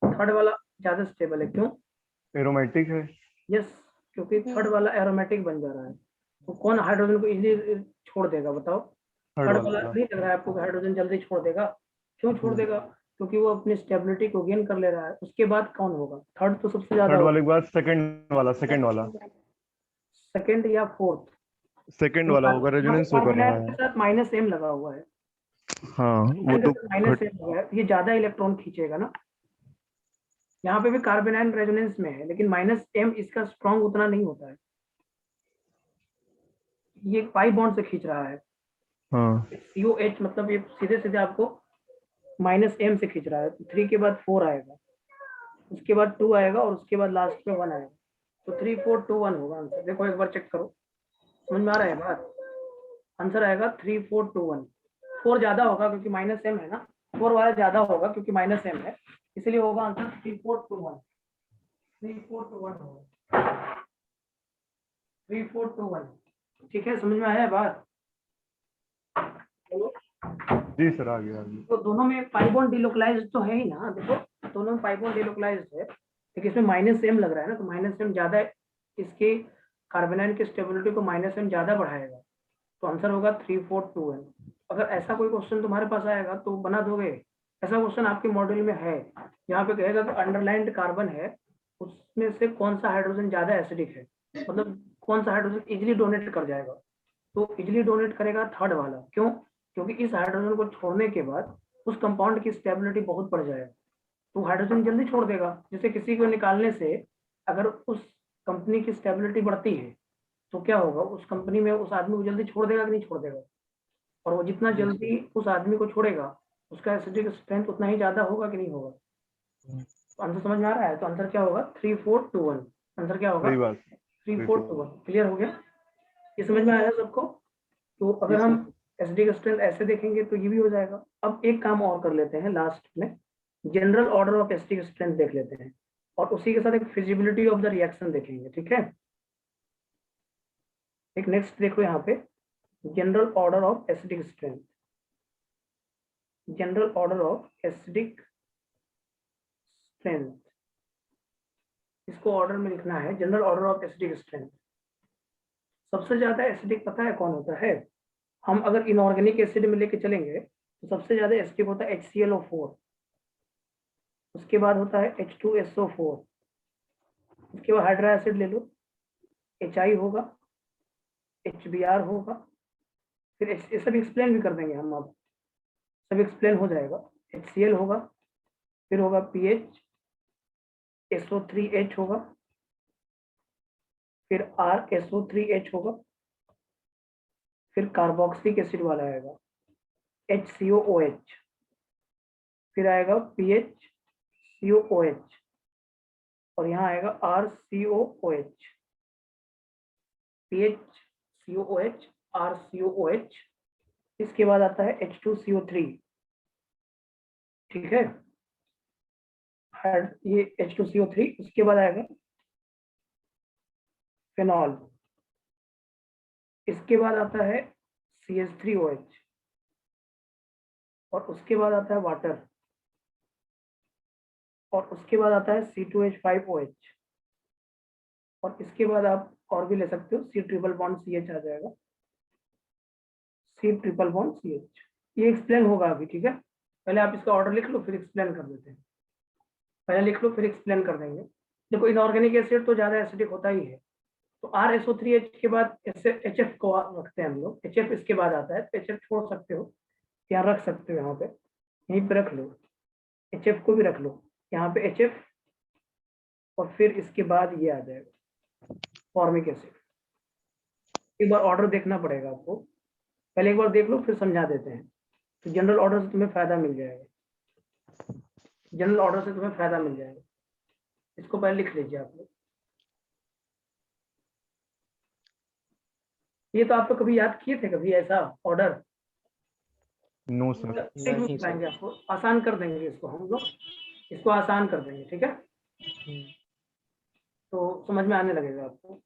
Third वाला ज्यादा stable है, क्यों? एरोमेटिक है। यस, क्योंकि थर्ड वाला एरोमेटिक बन जा रहा है। तो कौन हाइड्रोजन को इजीली छोड़ देगा बताओ? थर्ड थर्ड वाला वाला। नहीं लग रहा है आपको कि हाइड्रोजन जल्दी छोड़ देगा? क्यों छोड़ देगा? क्योंकि वो अपनी स्टेबिलिटी को गेन कर ले रहा है। उसके बाद कौन होगा? थर्ड तो सबसे ज्यादा थर्ड होगा। वाले के बाद सेकंड वाला सेकंड या फोर्थ? सेकंड तो वाला होगा, रेजोनेंस वो कर रहा कार्बोनाइट के है। साथ माइनस एम लगा हुआ है। हाँ वो कार्बोनाइट के तो साथ माइनस घट। एम लगा है, ये ज्यादा इलेक्ट्रॉन खींचेगा ना। यहाँ पे भी कार्बोनाइट रेजोनेंस में है, लेकिन माइनस एम इसका स्ट्रॉन्ग उतना नहीं होता है। ये पाई बॉन्ड से खींच रहा है। हाँ COH मतलब ये सीधे सीधे आपको माइनस एम से खींच रहा है। तो 3 के बाद 4 आएगा, उसके बाद 2 आएगा, और उसके बाद लास्ट में 1 आएगा। तो 3 4 2 1 होगा आंसर। देखो एक बार चेक करो, समझ में आ रहा है बात? आंसर आएगा 3 4 2 1। 4 ज्यादा होगा क्योंकि माइनस एम है ना। 4 वाला ज्यादा होगा क्योंकि माइनस एम है, इसलिए होगा आंसर 3 4 2 1। 3 4 2 1 होगा। 3 4 2 1। ठीक है, समझ में आया है बात? चलो, जी सर, आ गया आ गया। तो दोनों में पाई बॉन्ड डिलोकलाइज्ड तो है ही ना। देखो दोनों में पाई बॉन्ड डिलोकलाइज्ड है, लेकिन इसमें माइनस एम लग रहा है ना, तो माइनस एम ज्यादा इसके कार्बोनाइल की स्टेबिलिटी को माइनस एम ज्यादा बढ़ाएगा। तो आंसर होगा 3 4 2 1। अगर ऐसा कोई क्वेश्चन तुम्हारे पास आएगा तो बना दोगे? ऐसा क्वेश्चन आपके मॉड्यूल में है, यहाँ पे कहेगा कि अंडरलाइंड कार्बन है, उसमें से कौन सा हाइड्रोजन ज्यादा एसिडिक है, मतलब कौन सा हाइड्रोजन इजिली डोनेट कर जाएगा? तो इजिली डोनेट करेगा थर्ड वाला। क्यों? क्योंकि इस हाइड्रोजन को छोड़ने के बाद उस कंपाउंड की स्टेबिलिटी बहुत बढ़ जाएगा, तो हाइड्रोजन जल्दी छोड़ देगा। जैसे किसी को निकालने से अगर उस कंपनी की स्टेबिलिटी बढ़ती है तो क्या होगा? उस कंपनी में उस आदमी को जल्दी छोड़ देगा कि नहीं छोड़ देगा? और वो जितना जी सर। जल्दी उस आदमी को छोड़ेगा, उसका एसिडिक स्ट्रेंथ उतना ही ज्यादा होगा कि नहीं होगा? तो आंसर समझ में आ रहा है? तो आंसर क्या होगा? 3 4 2 1। आंसर क्या होगा? सही बात। 3 सही 4 तो। 2 1। क्लियर हो गया? ये समझ में आया सबको? तो जी अगर हम सर। एसिडिक स्ट्रेंथ ऐसे देखेंगे तो ये भी हो जाएगा। अब एक काम और कर लेते हैं लास्ट में, general order of acidic strength देख लेते हैं, और उसी के साथ एक फिजिबिलिटी ऑफ द रिएक्शन देखेंगे। ठीक है, एक नेक्स्ट देखो यहाँ पे, general order of acidic strength. General order of acidic strength, इसको ऑर्डर में लिखना है, general order of acidic strength. सबसे ज्यादा एसिडिक पता है कौन होता है? हम अगर इनऑर्गेनिक एसिड में लेके चलेंगे तो सबसे ज्यादा एसिडिक होता है HClO4, उसके बाद होता है H2SO4, उसके बाद हाइड्रा एसिड ले लो, HI होगा, HBr होगा, फिर ये सब एक्सप्लेन भी कर देंगे हम, अब सब एक्सप्लेन हो जाएगा। HCl होगा, फिर होगा PH, SO3H होगा, फिर RSO3H होगा, फिर कार्बोक्सिलिक एसिड वाला आएगा HCOOH, फिर आएगा PHCOOH, और यहाँ आएगा RCOOH। PHCOOH, RCOOH, इसके बाद आता है H2CO3। ठीक है, ये H2CO3, उसके बाद आएगा फिनॉल, इसके बाद आता है CH3OH, और उसके बाद आता है वाटर, और उसके बाद आता है C2H5OH, और इसके बाद आप और भी ले सकते हो, C ट्रिपल बॉन्ड CH आ जाएगा, C ट्रिपल बॉन्ड CH। ये एक्सप्लेन होगा अभी, ठीक है? पहले आप इसका ऑर्डर लिख लो, फिर एक्सप्लेन कर देते हैं। पहले लिख लो, फिर एक्सप्लेन कर देंगे। देखो इनऑर्गेनिक एसिड तो ज्यादा एसिडिक होता ही है, तो RSO3H के बाद HF को रखते हैं हम लोग। HF इसके बाद आता है, तो HF छोड़ सकते हो, यहाँ रख सकते हो, यहाँ पे यहीं पे रख लो, HF को भी रख लो, यहाँ पे HF, और फिर इसके बाद ये आ जाएगा फॉर्मिक एसिड। एक बार ऑर्डर देखना पड़ेगा आपको, पहले एक बार देख लो फिर समझा देते हैं। तो जनरल ऑर्डर से तुम्हें फायदा मिल जाएगा, जनरल ऑर्डर से तुम्हें फायदा मिल जाएगा। इसको पहले लिख लीजिए आप लोग। ये तो आप तो कभी याद किए थे कभी ऐसा ऑर्डर? No sir. नहीं पाएंगे, आपको आसान कर देंगे इसको हम लोग, इसको आसान कर देंगे। ठीक है, तो समझ में आने लगेगा आपको।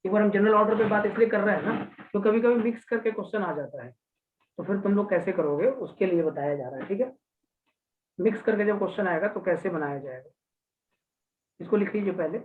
एक बार हम जनरल ऑर्डर पे बात इसलिए कर रहे हैं ना, तो कभी कभी मिक्स करके क्वेश्चन आ जाता है, तो फिर तुम लोग कैसे करोगे उसके लिए बताया जा रहा है। ठीक है, मिक्स करके जब क्वेश्चन आएगा तो कैसे बनाया जाएगा, इसको लिख लीजिए पहले।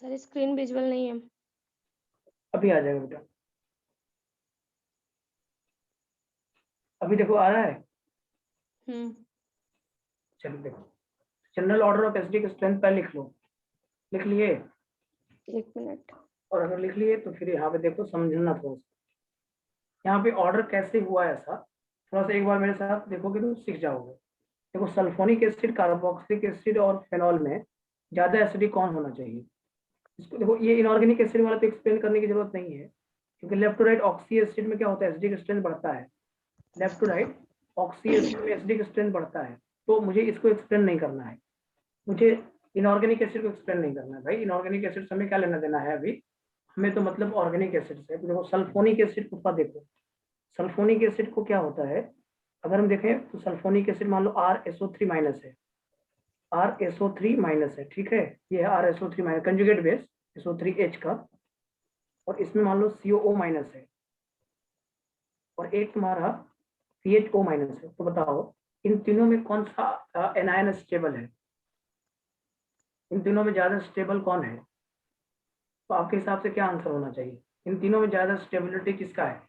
सर स्क्रीन विजुअल नहीं है। अभी आ जाएगा बेटा, अभी देखो आ रहा है। चलो देखो, जनरल ऑर्डर ऑफ एसडी की स्ट्रेंथ पहले लिख लो। लिख लिए? 1 मिनट। और अगर लिख लिए तो फिर यहाँ पे देखो, समझना थोड़ा सा यहाँ पे ऑर्डर कैसे हुआ है ऐसा, थोड़ा सा एक बार मेरे साथ देखोगे तो सीख जाओगे। देखो, सल्फोनिक एसिड, कार्बोक्सिलिक एसिड और फेनॉल में ज्यादा एसिडिक कौन होना चाहिए? इसको देखो, ये इनऑर्गेनिक एसिड वाला तो एक्सप्लेन करने की जरूरत नहीं है, क्योंकि left to right oxy acid में क्या होता है, एसिडिक स्ट्रेंथ बढ़ता है। Left to right oxy acid में एसिडिक स्ट्रेंथ बढ़ता है, तो मुझे इसको एक्सप्लेन नहीं करना है, मुझे इनऑर्गेनिक एसिड को एक्सप्लेन नहीं करना है। भाई इनऑर्गेनिक एसिड से हमें क्या लेना देना है अभी, हमें तो मतलब ऑर्गेनिक एसिड से। तो देखो सल्फोनिक एसिड को देखो, सल्फोनिक एसिड को क्या होता है, अगर हम देखें तो सल्फोनिक एसिड मान लो RSO3 माइनस है, RSO3 माइनस है, ठीक है, ये है RSO3 minus conjugate base SO3H का, और इसमें मान लो COO माइनस है, और एक तुम्हारा CHO माइनस है। तो बताओ इन तीनों में कौन सा एनायन स्टेबल है, इन तीनों में ज्यादा स्टेबल कौन है? तो आपके हिसाब से क्या आंसर होना चाहिए, इन तीनों में ज्यादा स्टेबिलिटी किसका है?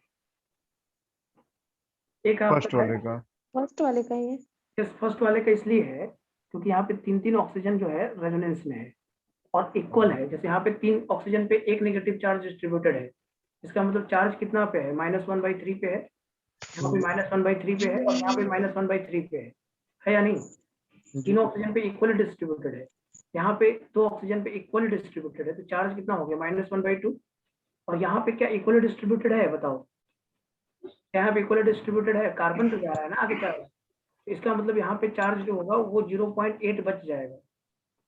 एक फर्स्ट आपका वाले का। फर्स्ट वाले का ही है। फर्स्ट वाले का इसलिए है क्योंकि यहाँ पे तीन तीन ऑक्सीजन जो है रेजोनेंस में है और इक्वल है। जैसे यहाँ पे 3 ऑक्सीजन पे एक नेगेटिव चार्ज डिस्ट्रीब्यूटेड है, इसका मतलब चार्ज कितना पे है, -1/3 पे है, यहाँ पे -1/3 पे है, और यहाँ पे -1/3 पे है या नहीं? जी तीनों ऑक्सीजन पे इक्वल डिस्ट्रीब्यूटेड है, यहाँ पे 2 ऑक्सीजन पे इक्वल डिस्ट्रीब्यूटेड है, तो चार्ज कितना हो गया, -1/2। और यहाँ पे क्या इक्वल डिस्ट्रीब्यूटेड है बताओ, यहाँ पे इक्वल डिस्ट्रीब्यूटेड है, कार्बन तो जा रहा है ना आगे चार्ज, इसका मतलब यहाँ पे चार्ज जो होगा वो 0.8 बच जाएगा,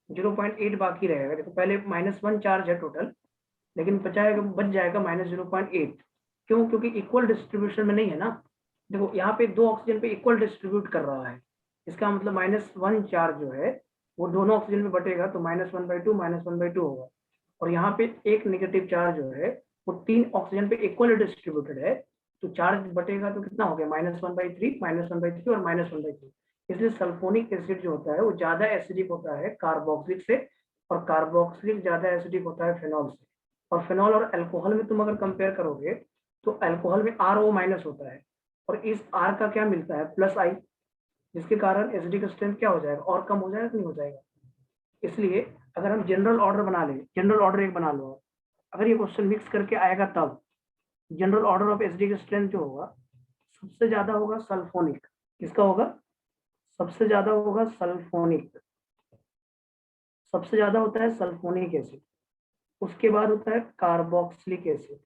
0.8 बाकी रहेगा। देखो पहले -1 चार्ज है टोटल, लेकिन बचाएगा बच जाएगा -0.8। क्यों? क्योंकि इक्वल डिस्ट्रीब्यूशन में नहीं है ना। देखो यहाँ पे 2 ऑक्सीजन पे इक्वल डिस्ट्रीब्यूट कर रहा है, इसका मतलब -1 चार्ज जो है वो दोनों ऑक्सीजन में बटेगा, तो -1/2 -1/2 होगा। और यहाँ पे एक नेगेटिव चार्ज जो है वो 3 ऑक्सीजन पे इक्वल डिस्ट्रीब्यूटेड है, तो चार्ज बटेगा तो कितना हो गया, -1/3 -1/3 और -1/3। इसलिए सल्फोनिक एसिड जो होता है वो ज्यादा एसिडिक होता है कार्बोक्सिलिक से, और कार्बोक्सिलिक ज्यादा एसिडिक होता है फेनॉल से। और फेनॉल और अल्कोहल में तुम अगर कंपेयर करोगे तो अल्कोहल में RO माइनस होता है, और इस R का क्या मिलता है, +I, जिसके कारण एसिडिक स्ट्रेंथ क्या हो जाएगा, और कम हो जाएगा कि नहीं हो जाएगा। इसलिए अगर हम जनरल ऑर्डर बना लें, जनरल ऑर्डर एक बना लो, अगर ये क्वेश्चन मिक्स करके आएगा तब general order of acidic strength जो होगा सबसे ज्यादा होगा सल्फोनिक। किसका होगा? सबसे ज्यादा होगा सल्फोनिक, सबसे ज्यादा होता है सल्फोनिक एसिड, उसके बाद होता है कार्बोक्सिलिक एसिड,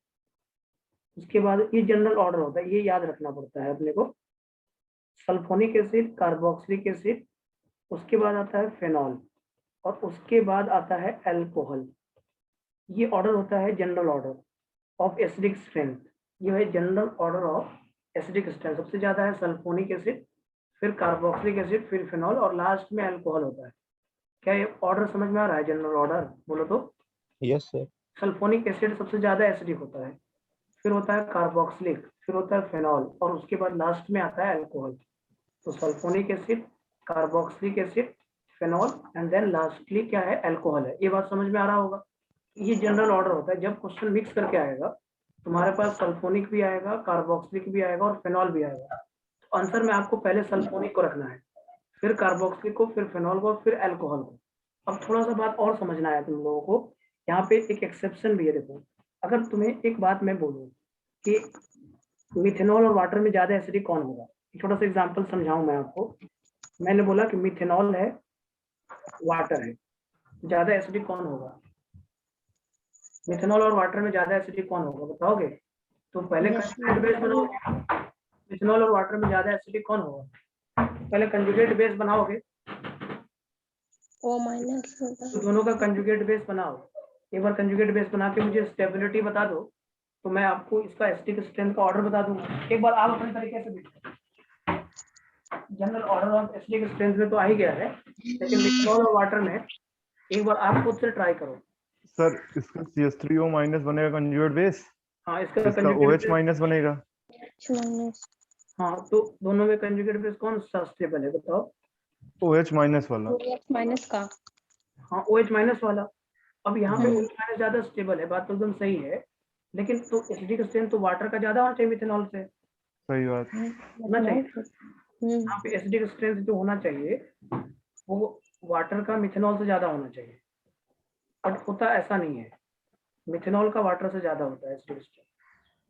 उसके बाद ये जनरल ऑर्डर होता है, ये याद रखना पड़ता है अपने को। सल्फोनिक एसिड, कार्बोक्सिलिक एसिड, उसके बाद आता है फेनॉल, और उसके बाद आता है अल्कोहल। ये ऑर्डर होता है general order of acidic strength. ये है general order of acidic strength. सबसे ज्यादा है सल्फोनिक एसिड, फिर कार्बोक्सिलिक एसिड, फिर फेनॉल, और लास्ट में अल्कोहल होता है। क्या ये ऑर्डर समझ में आ रहा है? जनरल ऑर्डर बोलो तो। Yes sir. सल्फोनिक एसिड सबसे ज्यादा एसिडिक होता है, फिर होता है कार्बोक्सिलिक, फिर होता है फेनॉल, और उसके बाद लास्ट में आता है अल्कोहल। तो sulphonic acid, carboxylic acid, phenol, and then lastly क्या है, अल्कोहल है। ये बात समझ में आ रहा होगा। ये जनरल ऑर्डर होता है। जब क्वेश्चन मिक्स करके आएगा तुम्हारे पास सल्फोनिक भी आएगा, कार्बोक्सिलिक भी आएगा, और फेनॉल भी आएगा। तो आंसर में आपको पहले सल्फोनिक को रखना है, फिर कार्बोक्सिलिक को, फिर फेनॉल को, फिर अल्कोहल को। अब थोड़ा सा बात और समझना है तुम लोगों को, यहाँ पे एक एक्सेप्शन भी है। देखो, अगर तुम्हें एक बात मैं बोलूँ कि मिथेनॉल और वाटर में ज्यादा एसिडिक कौन होगा, छोटा सा एग्जांपल समझाऊं मैं आपको। मैंने बोला कि मिथेनॉल है, वाटर है, ज्यादा एसिडिक कौन होगा? मिथेनॉल और वाटर में ज्यादा एसिडिक कौन होगा बताओगे? तो पहले Yes, कंजुगेट बेस बनाओगे, मिथेनॉल और वाटर में ज्यादा एसिडिक कौन होगा? पहले कंजुगेट बेस बनाओगे O माइनस होगा। तो दोनों का कंजुगेट बेस बनाओ। एक बार कंजुगेट बेस बना के मुझे स्टेबिलिटी बता दो तो मैं आपको इसका एसिडिक स्ट्रेंथ का ऑर्डर बता दूंगा। एक बार आप अपने तरीके से देखो, general order of acidic strength में तो आ ही गया है, लेकिन मिथेनॉल और वाटर में एक बार आप खुद से ट्राई करो। सर इसका CH3O माइनस बनेगा कंजुगेट बेस, हाँ, इसका इसका कंजुगेट OH माइनस बनेगा। H minus. हाँ, तो दोनों में कंजुगेट बेस कौन सा स्टेबल है बताओ? OH माइनस वाला। OH माइनस का। हाँ, OH माइनस वाला। अब यहाँ पे हम्म। OH माइनस ज्यादा स्टेबल है, बात तो एकदम सही है, लेकिन तो एसिडिक स्ट्रेंथ तो वाटर का ज्यादा होना चाहिए मिथेनॉल से, सही बात। होना चाहिए। यहाँ पे एसिडिक स्ट्रेंथ जो होना चाहिए वो वाटर का मिथेनॉल से ज्यादा होना चाहिए, बट होता ऐसा नहीं है, मिथेनॉल का वाटर से ज्यादा होता है एसिडिक स्ट्रेंथ।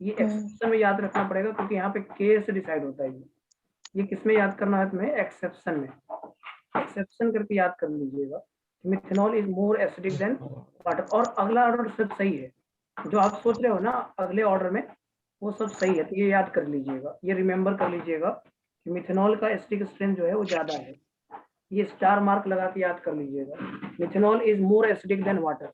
ये एक्सेप्शन में याद रखना पड़ेगा क्योंकि यहाँ पे के से डिसाइड होता है। ये किस में याद करना है तुम्हें? एक्सेप्शन में। एक्सेप्शन करके याद कर लीजिएगा, methanol is more acidic then water. और अगला ऑर्डर सब सही है, जो आप सोच रहे हो ना अगले ऑर्डर में, वो सब सही है। तो ये याद कर लीजिएगा, ये रिमेंबर कर लीजिएगा कि मिथेनॉल का एसिडिक स्ट्रेंथ जो है वो ज्यादा है। ये स्टार मार्क लगा के याद कर लीजिएगा, methanol is more acidic then water.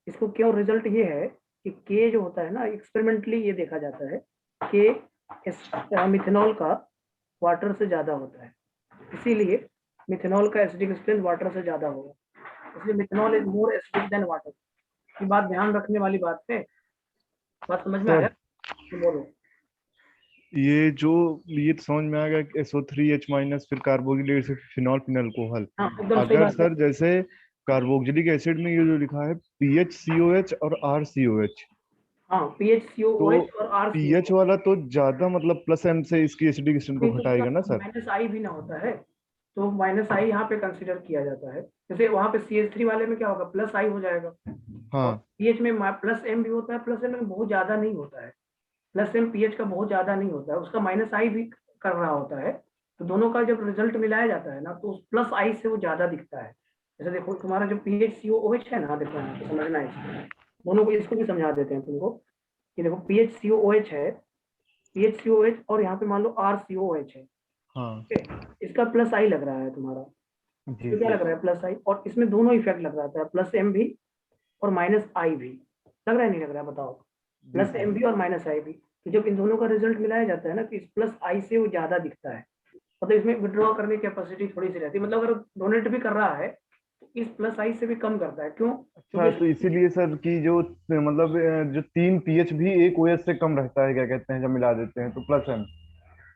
इसको क्यों? रिजल्ट ये है कि के जो होता है ना, एक्सपेरिमेंटली ये देखा जाता है कि मिथेनॉल का वाटर से ज्यादा होता है, इसीलिए मिथेनॉल का एसिडिक स्ट्रेंथ वाटर से ज्यादा होगा, इसलिए methanol is more acidic then water. ये बात ध्यान रखने वाली बात है। बात समझ में आया? तो बोलो। ये तो समझ में आ गया कि SO3H माइनस फिर कार्बोक्सिलिक एसिड फिनॉल फिनल कोहल। हाँ, एकदम सही अगर बात है। सर जैसे कार्बोक्सिलिक एसिड में ये जो लिखा है PHCOH और RCOH, हाँ, PHCOOH तो और पीएच RCOH। वाला तो ज्यादा मतलब प्लस M से इसकी एसिडिक स्ट्रेंथ को नहीं तो घटाएगा ना सर। माइनस आई भी ना होता है, तो माइनस आई यहाँ पे कंसीडर किया जाता है। जैसे वहाँ पे CH3 वाले में क्या होगा? प्लस आई हो जाएगा। और हाँ पीएच में प्लस एम भी होता है, प्लस एम में बहुत ज्यादा नहीं होता है, प्लस एम पीएच का बहुत ज्यादा नहीं होता है, उसका माइनस आई भी कर रहा होता है। तो दोनों का जब रिजल्ट मिलाया जाता है ना, तो प्लस आई से वो ज्यादा दिखता है। जैसे देखो तुम्हारा जो PHCOOH है ना, देखो यहाँ पे समझना है इसको। दोनों को इसको भी समझा देते हैं तुमको कि देखो PHCOOH है, PHCOH और यहाँ पे मान लो RCOH है, हाँ ठीक है? इसका प्लस आई लग रहा है तुम्हारा, जी तो क्या लग रहा है? प्लस आई। और इसमें दोनों इफेक्ट लग रहा है, प्लस एम भी और माइनस आई भी। लग रहा है नहीं लग रहा है बताओ? जी प्लस सर। एम भी और माइनस आई भी। तो जब इन दोनों का रिजल्ट मिलाया जाता है ना, तो इस प्लस आई से वो ज्यादा दिखता है, मतलब इसमें विड्रॉ करने की कैपेसिटी थोड़ी सी रहती है, मतलब अगर डोनेट भी कर रहा है तो इस प्लस आई से भी कम करता है। क्यों? अच्छा तो क्योंकि इसीलिए सर कि जो मतलब जो 3 pH भी एक OH से कम रहता है, क्या कहते हैं, जब मिला देते हैं तो प्लस M।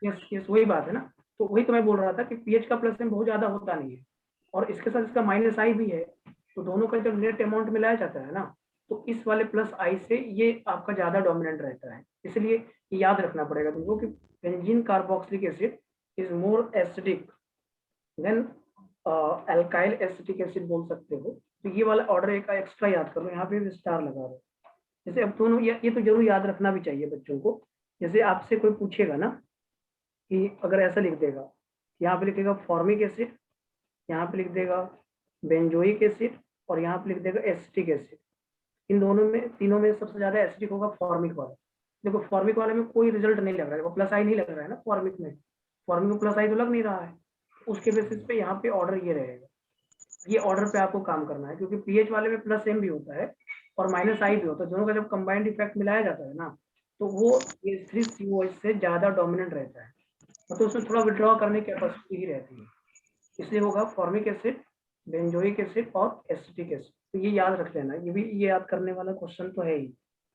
यस यस, वही बात है ना। तो वही तो मैं बोल रहा था कि पीएच का प्लस एम बहुत ज्यादा होता नहीं है, और इसके साथ इसका माइनस आई भी है, तो दोनों का जब नेट अमाउंट मिलाया जाता है ना, तो इस वाले प्लस आई से ये आपका ज्यादा डोमिनेंट रहता है। इसलिए ये याद रखना पड़ेगा तुमको कि benzene carboxylic acid is more acidic then alkyl acetic acid बोल सकते हो। तो ये वाला ऑर्डर एक एक्स्ट्रा याद कर लो, यहाँ पे भी स्टार लगा दो। जैसे अब दोनों ये तो जरूर याद रखना भी चाहिए बच्चों को। जैसे आपसे कोई पूछेगा ना कि अगर ऐसा लिख देगा, यहाँ पे लिखेगा फॉर्मिक एसिड, यहाँ पे लिख देगा बेंजोइक एसिड, और यहाँ पे लिख देगा एसिटिक एसिड। इन दोनों में, तीनों में सबसे ज्यादा एसिडिक होगा फॉर्मिक वाला। देखो फॉर्मिक वाले में कोई रिजल्ट नहीं लग रहा है, वो प्लस आई नहीं लग रहा है ना फॉर्मिक में, फॉर्मिक में प्लस आई तो लग नहीं रहा है। उसके बेसिस पे यहाँ पे ऑर्डर ये रहेगा, ये ऑर्डर पे आपको काम करना है, क्योंकि पीएच वाले में प्लस एम भी होता है और माइनस आई भी होता है, दोनों का जब कंबाइंड इफेक्ट मिलाया जाता है ना, तो वो ये 3COH से ज्यादा डोमिनेंट रहता है, मतलब उसमें थोड़ा विड्रॉ करने की कैपेसिटी ही रहती है। इसलिए होगा फॉर्मिक एसिड, बेंजोइक एसिड और एसिटिक एसिड। तो ये याद रख लेना, ये भी ये याद करने वाला क्वेश्चन तो है ही,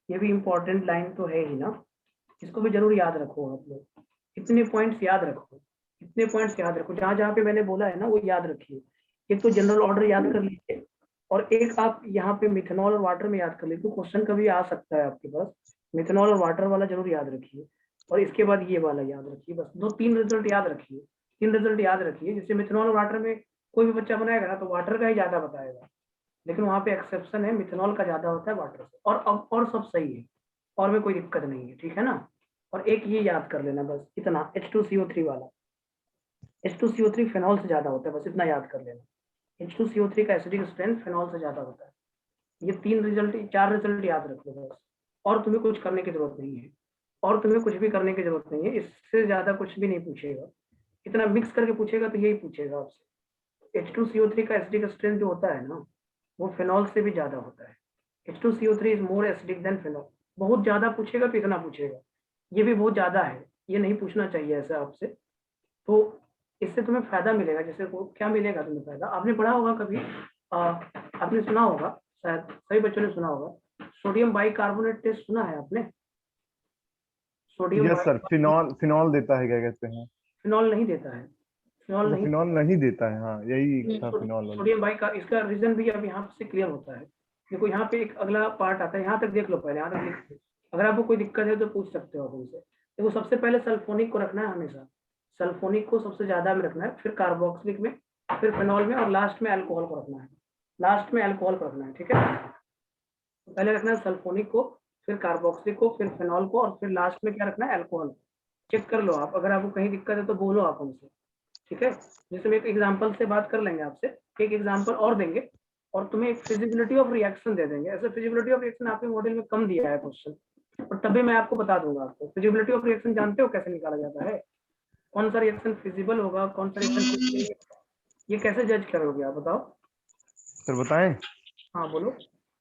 ये भी इंपॉर्टेंट लाइन तो है ही ना, इसको भी जरूर याद रखो आप लोग। इतने पॉइंट्स याद रखो, इतने पॉइंट्स याद रखो, जहां जहां पे मैंने बोला है ना वो याद रखिए। एक तो जनरल ऑर्डर याद कर लीजिए, और एक आप यहाँ पे मिथेनॉल और वाटर में याद कर लीजिए, तो क्वेश्चन कभी आ सकता है आपके पास, मिथेनॉल और वाटर वाला जरूर याद रखिए, और इसके बाद ये वाला याद रखिए। बस दो तीन रिजल्ट याद रखिए, तीन रिजल्ट याद रखिए। जैसे मिथेनॉल और वाटर में कोई भी बच्चा बनाएगा ना तो वाटर का ही ज्यादा बताएगा, लेकिन वहां पे एक्सेप्शन है, मिथेनॉल का ज्यादा होता है वाटर से। और अब और सब सही है, और में कोई दिक्कत नहीं है, ठीक है ना? और एक ये याद कर लेना बस इतना, H2CO3 वाला, H2CO3 फेनॉल से ज्यादा होता है, बस इतना याद कर लेना। H2CO3 का एसिडिक स्ट्रेंथ फेनॉल से ज्यादा होता है। ये तीन रिजल्ट, चार रिजल्ट याद रख लो बस, और तुम्हें कुछ करने की जरूरत नहीं है। और तुम्हें कुछ भी करने की जरूरत नहीं है, इससे ज्यादा कुछ भी नहीं पूछेगा। इतना मिक्स करके पूछेगा तो यही पूछेगा आपसे। H2CO3 का एसिडिक स्ट्रेंथ जो होता है ना, वो फिनॉल से भी ज्यादा होता है। H2CO3 is more acidic then phenol. बहुत ज्यादा पूछेगा तो इतना पूछेगा, ये भी बहुत ज्यादा है, ये नहीं पूछना चाहिए ऐसा आपसे। तो इससे तुम्हें फायदा मिलेगा। जैसे को क्या मिलेगा तुम्हें फायदा, आपने पढ़ा होगा कभी, आपने सुना होगा, शायद सभी बच्चों ने सुना होगा, सोडियम बाइकार्बोनेट टेस्ट सुना है आपने? Sodium yes sir, phenol phenol देता है क्या कहते हैं? फिनॉल नहीं देता है, फिनॉल वो नहीं। फिनॉल नहीं देता है, हाँ यही था फिनॉल वाला। सोडियम बाइक का इसका रीजन भी अब यहाँ से क्लियर होता है। देखो यहाँ पे एक अगला पार्ट आता है, यहाँ तक देख लो पहले, यहाँ तक देख लो। अगर आपको कोई दिक्कत है तो पूछ सकते हो आप उनसे। देखो सबसे पहले सल्फोनिक को रखना है हमेशा, सल्फोनिक को सबसे ज्यादा में रखना है, फिर कार्बोक्सिलिक में, फिर फिनॉल में, और लास्ट में अल्कोहल को रखना है। लास्ट में अल्कोहल को रखना है, ठीक है। तो पहले रखना है सल्फोनिक को, फिर कार्बोक्सिलिक को, फिर फिनॉल को, और फिर लास्ट में क्या रखना है, अल्कोहल। चेक कर लो आप, अगर आपको कहीं दिक्कत है तो बोलो आप हमसे, ठीक है। जैसे हम एक एग्जांपल से बात कर लेंगे आपसे, एक एग्जांपल और देंगे, और तुम्हें एक फिजिबिलिटी ऑफ रिएक्शन दे देंगे। ऐसे फिजिबिलिटी ऑफ रिएक्शन आपके मॉडल में कम दिया है क्वेश्चन, और तभी मैं आपको बता दूंगा। आपको फिजिबिलिटी ऑफ रिएक्शन जानते हो कैसे निकाला जाता है? कौन सा रिएक्शन फिजिबल होगा, कौन सा रिएक्शन, ये कैसे जज करोगे आप बताओ? सर बताएं। हाँ बोलो।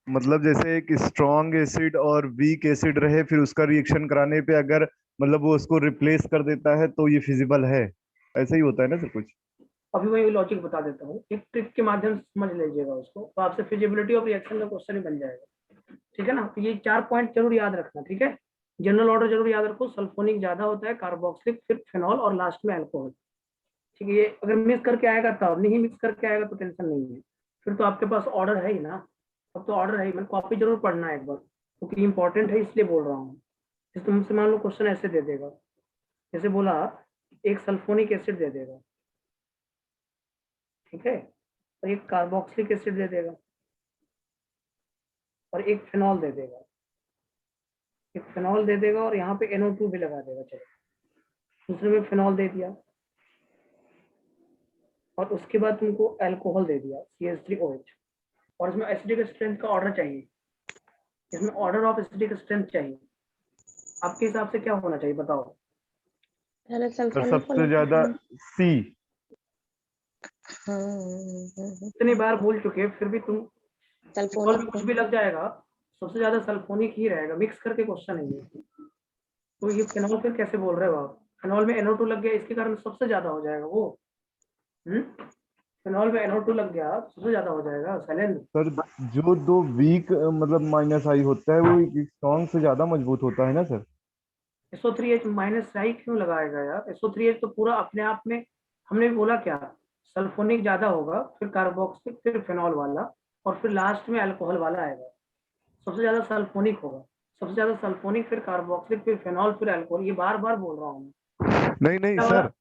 मतलब जैसे एक स्ट्रॉन्ग एसिड और वीक एसिड रहे, फिर उसका रिएक्शन कराने पे अगर मतलब वो उसको रिप्लेस कर देता है तो ये फिजिबल है, ऐसा ही होता है ना सर कुछ? अभी मैं लॉजिक बता देता हूँ, एक ट्रिक के माध्यम से समझ लीजिएगा उसको, तो आपसे फिजिबिलिटी ऑफ रिएक्शन का क्वेश्चन ही बन जाएगा, ठीक है ना। तो ये 4 पॉइंट जरूर याद रखना, ठीक है। जनरल ऑर्डर जरूर याद रखो, सल्फोनिक ज्यादा होता है, कार्बोक्सिलिक, फिर फिनॉल, और लास्ट में अल्कोहल, ठीक है। ये अगर मिक्स करके आएगा तब, नहीं मिक्स करके आएगा तो टेंशन नहीं है, फिर तो आपके पास ऑर्डर है ही ना। अब तो ऑर्डर है ही, मैंने कॉपी जरूर पढ़ना है एक बार, क्योंकि इंपॉर्टेंट है इसलिए बोल रहा हूँ। जैसे तुमसे मान लो क्वेश्चन ऐसे दे देगा, जैसे बोला एक सल्फोनिक एसिड दे देगा, ठीक है, और एक कार्बोक्सिलिक एसिड दे देगा, और एक फिनॉल दे देगा, एक फिनॉल दे देगा, और यहाँ पे NO2 भी लगा देगा। चलो दूसरे में फिनॉल दे दिया, और उसके बाद तुमको अल्कोहल दे दिया CH3OH, और इसमें एसिडिक स्ट्रेंथ का ऑर्डर चाहिए, इसमें ऑर्डर ऑफ एसिडिक स्ट्रेंथ चाहिए। आपके हिसाब से क्या होना चाहिए बताओ? पहले सर सल्फोनिक को सबसे ज्यादा लगाना। सी। इतनी बार भूल चुके फिर भी तुम, और भी सल्फोनिक कुछ को। भी लग जाएगा, सबसे ज्यादा सल्फोनिक ही रहेगा, मिक्स करके क्वेश्चन नहीं है। तो ये फिनॉल फिर कैसे बोल रहे हो आप? फिनॉल में NO2 लग गया, इसके कारण सबसे ज्यादा हो जाएगा वो। फिनॉल में NO2 लग गया, सबसे ज्यादा हो जाएगा शैलेंद्र। सर जो दो वीक मतलब माइनस आई होता है वो एक स्ट्रॉन्ग से ज्यादा मजबूत होता है ना सर? SO3H माइनस आई क्यों लगाएगा यार? SO3H तो पूरा अपने आप में, हमने भी बोला क्या, सल्फोनिक ज्यादा होगा, फिर कार्बोक्सिलिक, फिर फिनॉल वाला, और फिर लास्ट में अल्कोहल वाला आएगा। सबसे ज्यादा सल्फोनिक होगा, सबसे ज्यादा सल्फोनिक, फिर कार्बोक्सिलिक, फिर फिनॉल, फिर अल्कोहल। ये बार बार बोल रहा हूँ नहीं नहीं मैं। सर,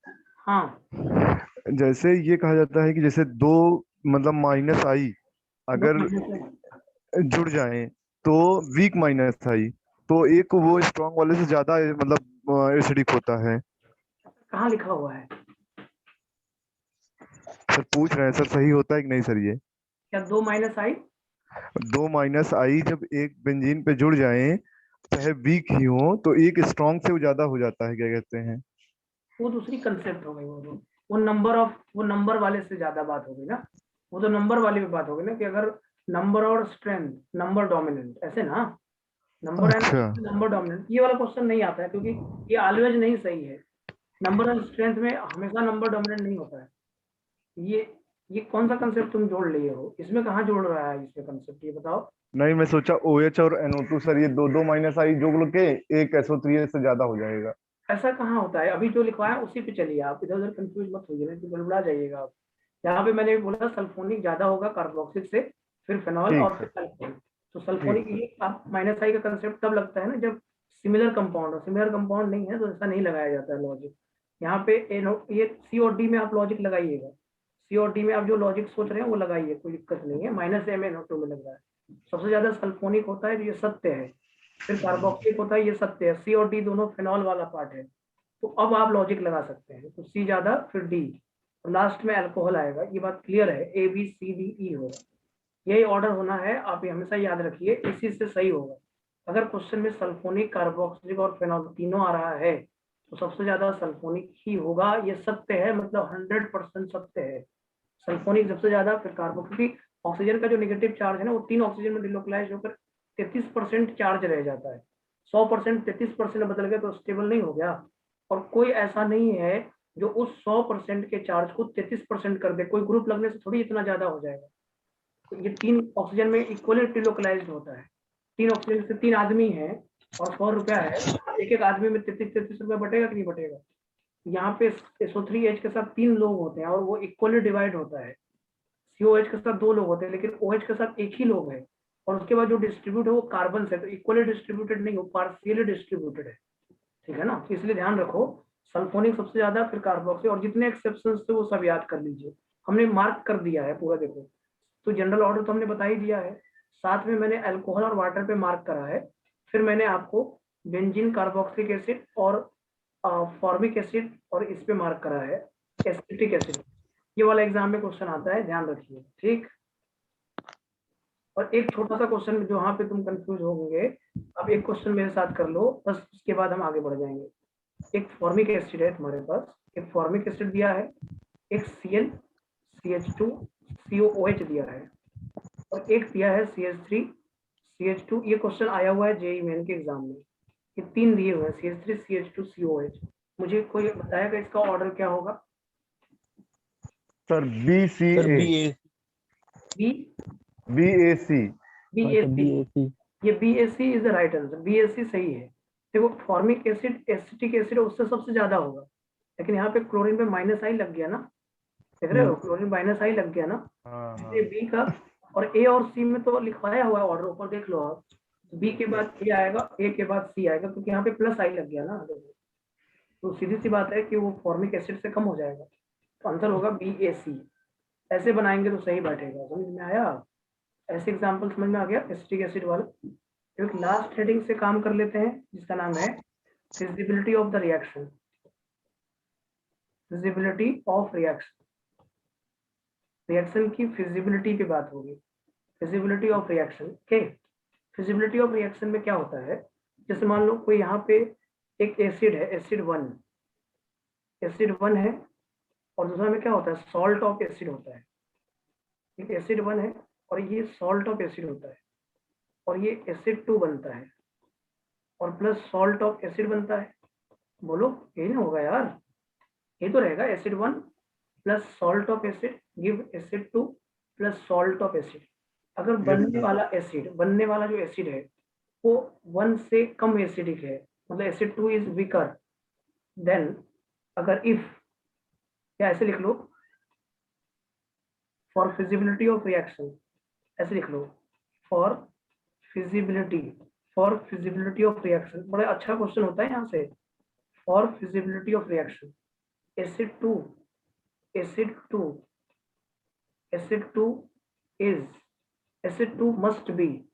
हाँ, जैसे ये कहा जाता है कि जैसे दो मतलब माइनस आई दो अगर महीने जुड़ जाएं तो वीक माइनस आई, तो एक वो स्ट्रॉन्ग वाले से ज्यादा मतलब एसिडिक होता है। से कहाँ लिखा हुआ है? सर पूछ रहे हैं सर, सही होता है कि नहीं सर ये? क्या 2 - आई? दो माइनस आई जब एक बेंजीन पे जुड़ जाएं, चाहे वीक ही हो, तो एक स्ट्रॉन्ग से वो ज्यादा हो जाता है, क्या कहते हैं? वो दूसरी कंसेप्ट हो गई, वो नंबर ऑफ, वो नंबर वाले से ज्यादा बात होगी ना। वो तो नंबर वाली भी बात होगी ना, कि अगर नंबर और स्ट्रेंथ, नंबर डोमिनेंट, ऐसे ना, नंबर एंड अच्छा नंबर डोमिनेंट, ये वाला क्वेश्चन नहीं आता है, क्योंकि ये ऑलवेज नहीं सही है। नंबर एंड स्ट्रेंथ में हमेशा नंबर डोमिनेंट नहीं होता है। ये ये कौन सा कंसेप्ट तुम जोड़ लिए हो? इसमें कहाँ जोड़ रहा है इसमें कंसेप्ट, ये बताओ। नहीं, मैं सोचा OH और NO2 सर, ये दो दो माइनस आई जोड़ के एक SO3 से ज्यादा हो जाएगा। ऐसा कहाँ होता है? अभी जो लिखवाया है उसी पे चलिए, आप इधर उधर कंफ्यूज मत होइए, नहीं तो गड़बड़ा जाइएगा आप। यहाँ पे मैंने बोला सल्फोनिक ज्यादा होगा कार्बोक्सिल से, फिर फिनॉल, ठीक और सर। फिर अल्कोहल। तो ठीक सल्फोनिक सर। ये आप माइनस आई का कंसेप्ट तब लगता है ना जब सिमिलर कंपाउंड हो। सिमिलर कंपाउंड नहीं है तो ऐसा नहीं लगाया जाता है लॉजिक। यहाँ पे ये सी और डी में आप लॉजिक लगाइएगा, सी और डी में आप जो लॉजिक सोच रहे हैं वो लगाइए, कोई दिक्कत नहीं है। -MnO2 में लग रहा है, सबसे ज्यादा सल्फोनिक होता है, ये सत्य है। फिर कार्बोक्सिलिक होता है, ये सत्य है। सी और डी दोनों फिनॉल वाला पार्ट है। तो अब आप लॉजिक लगा सकते हैं, तो सी ज्यादा, फिर डी, और लास्ट में अल्कोहल आएगा। ये बात क्लियर है? ABCDE होगा, यही ऑर्डर होना है, आप ये हमेशा याद रखिए, इसी से सही होगा। अगर क्वेश्चन में सल्फोनिक, कार्बोक्सिलिक और फेनॉल तीनों आ रहा है तो सबसे ज्यादा सल्फोनिक ही होगा। ये सत्य है, मतलब 100% सत्य है। सल्फोनिक सबसे ज्यादा, फिर कार्बो, क्योंकि ऑक्सीजन का जो नेगेटिव चार्ज है ना, वो 3 ऑक्सीजन में डिलोकलाइज होकर 33% चार्ज रह जाता है। 100% 33% बदल गया तो स्टेबल नहीं हो गया। और कोई ऐसा नहीं है जो उस 100% के चार्ज को 33% कर दे। कोई ग्रुप लगने से थोड़ी इतना ज्यादा हो जाएगा। तो ये 3 ऑक्सीजन में इक्वली डिलोकलाइज होता है। 3 ऑक्सीजन से 3 आदमी है और 100 रुपया है, एक एक आदमी में 33 रुपया बटेगा कि नहीं बटेगा? यहाँ पे SO3H के साथ 3 लोग होते हैं और वो इक्वली डिवाइड होता है। COH के साथ 2 लोग होते हैं लेकिन OH के साथ एक ही लोग है। और उसके बाद जो डिस्ट्रीब्यूट है वो कार्बन से, तो इक्वली डिस्ट्रीब्यूटेड नहीं हो, पार्शियली डिस्ट्रीब्यूटेड है। ठीक है ना? तो इसलिए ध्यान रखो, सल्फोनिक सबसे ज्यादा, फिर कार्बोक्सी, और जितने एक्सेप्शन थे वो सब याद कर लीजिए। हमने मार्क कर दिया है पूरा, देखो। तो जनरल ऑर्डर तो हमने बता ही दिया है। साथ में मैंने अल्कोहल और वाटर पे मार्क करा है। फिर मैंने आपको बेंजीन, कार्बोक्सिलिक एसिड और फॉर्मिक एसिड और इस पे मार्क करा है एसिटिक एसिड। ये वाला एग्जाम में क्वेश्चन आता है, ध्यान रखिए। ठीक। और एक छोटा सा क्वेश्चन जो वहां पे तुम कंफ्यूज होंगे, अब एक क्वेश्चन मेरे साथ कर लो बस, उसके बाद हम आगे बढ़ जाएंगे। एक फॉर्मिक एसिड है तुम्हारे पास, एक फॉर्मिक एसिड दिया है, एक Cl, CH2, COOH दिया है, और एक दिया है CH3, CH2। ये क्वेश्चन आया हुआ है जेईई मेन के एग्जाम में। ये 3 दिए हुए हैं, CH3, CH2, COOH। मुझे कोई बताएगा इसका ऑर्डर क्या होगा? Sir B C sir A B BAC। BAC। BAC। ये BAC is the right answer, BAC सही है। देखो फॉर्मिक एसिड एसिटिक एसिड उससे सबसे ज्यादा होगा, लेकिन यहाँ पे क्लोरीन पे माइनस आई लग गया ना, देख रहे हो? क्लोरीन माइनस आई लग गया ना, हाँ इसलिए हाँ। बी का। और ए और सी में तो लिखवाया हुआ है ऑर्डर, ऊपर देख लो आप। बी के बाद ए आएगा, ए के बाद सी आएगा, क्योंकि यहाँ पे प्लस आई लग गया ना। तो सीधी सी बात है कि वो फॉर्मिक एसिड से कम हो जाएगा, तो आंसर होगा BAC। ऐसे बनाएंगे तो सही बैठेगा, समझ में आया? ऐसे एग्जाम्पल समझ में आ गया एसिटिक एसिड वाला। एक लास्ट हेडिंग से काम कर लेते हैं जिसका नाम है feasibility of the reaction. Feasibility of reaction, reaction की फिजिबिलिटी पे बात होगी। Feasibility of reaction, okay. Feasibility of reaction में क्या होता है, जैसे मान लो कोई यहाँ पे एक एसिड है, एसिड 1 है, और दूसरा में क्या होता है, सॉल्ट ऑफ एसिड होता है। एक एसिड 1 है और ये सॉल्ट ऑफ एसिड होता है, और ये एसिड 2 बनता है, और प्लस सॉल्ट ऑफ एसिड बनता है। बोलो, यही ना होगा यार? ये तो रहेगा, acid 1 plus salt of acid give acid 2 plus salt of acid. अगर बनने वाला जो एसिड है वो 1 से कम एसिडिक है, मतलब एसिड 2 इज वीकर, देन अगर इफ, या ऐसे लिख लो, फॉर फिजिबिलिटी ऑफ रिएक्शन, ऐसे लिख लो, for feasibility, for feasibility of reaction. बड़ा अच्छा क्वेश्चन होता है यहाँ से। For feasibility of reaction, acid 2 acid 2 acid 2 is, acid 2 must be,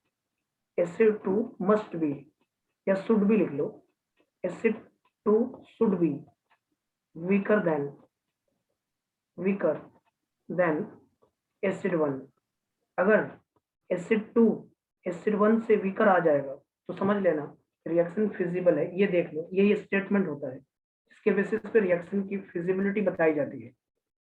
acid 2 must be, या शुड भी लिख लो, acid 2 should be weaker than acid 1। अगर एसिड 2 एसिड 1 से वीकर आ जाएगा तो समझ लेना रिएक्शन फिजिबल है। ये देख लो, यही स्टेटमेंट होता है जिसके बेसिस पे रिएक्शन की फिजिबिलिटी बताई जाती है।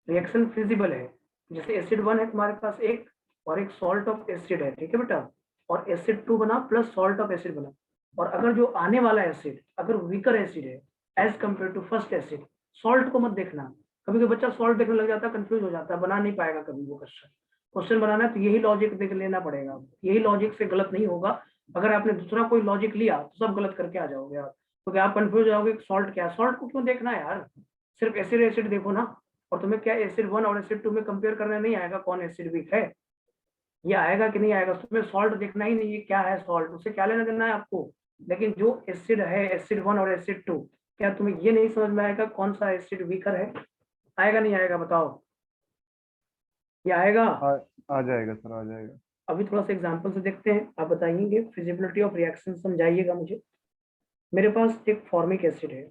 रिएक्शन फिजिबल है, जैसे एसिड 1 है तुम्हारे पास एक, और एक सॉल्ट ऑफ एसिड है, ठीक है बेटा, और एसिड 2 बना प्लस सॉल्ट ऑफ एसिड बना। और अगर जो आने वाला एसिड अगर वीकर एसिड है as compare to first acid, salt को मत देखना। कभी कभी बच्चा सॉल्ट देखने लग जाता है, कंफ्यूज हो जाता है, बना नहीं पाएगा कभी वो क्वेश्चन बनाना है तो यही लॉजिक देख लेना पड़ेगा। यही लॉजिक से गलत नहीं होगा। अगर आपने दूसरा कोई लॉजिक लिया तो सब गलत करके आ जाओगे आप, क्योंकि आप कंफ्यूज हो जाओगे सॉल्ट क्या है। सॉल्ट को क्यों देखना है यार, सिर्फ एसिड एसिड देखो ना। और तुम्हें क्या एसिड 1 और एसिड 2 में कंपेयर करना नहीं आएगा कौन एसिड वीक है, ये आएगा कि नहीं आएगा? तुम्हें सॉल्ट देखना ही नहीं, ये क्या है सॉल्ट, उससे क्या लेना देना है आपको। लेकिन जो एसिड है एसिड 1 और एसिड 2, क्या तुम्हें ये नहीं समझ में आएगा कौन सा एसिड वीकर है? आएगा नहीं आएगा बताओ? ये आएगा। आ जाएगा सर, आ जाएगा। अभी थोड़ा सा एग्जांपल से देखते हैं, आप बताइएंगे फिजिबिलिटी ऑफ रिएक्शन, समझाइएगा मुझे। मेरे पास एक फॉर्मिक एसिड है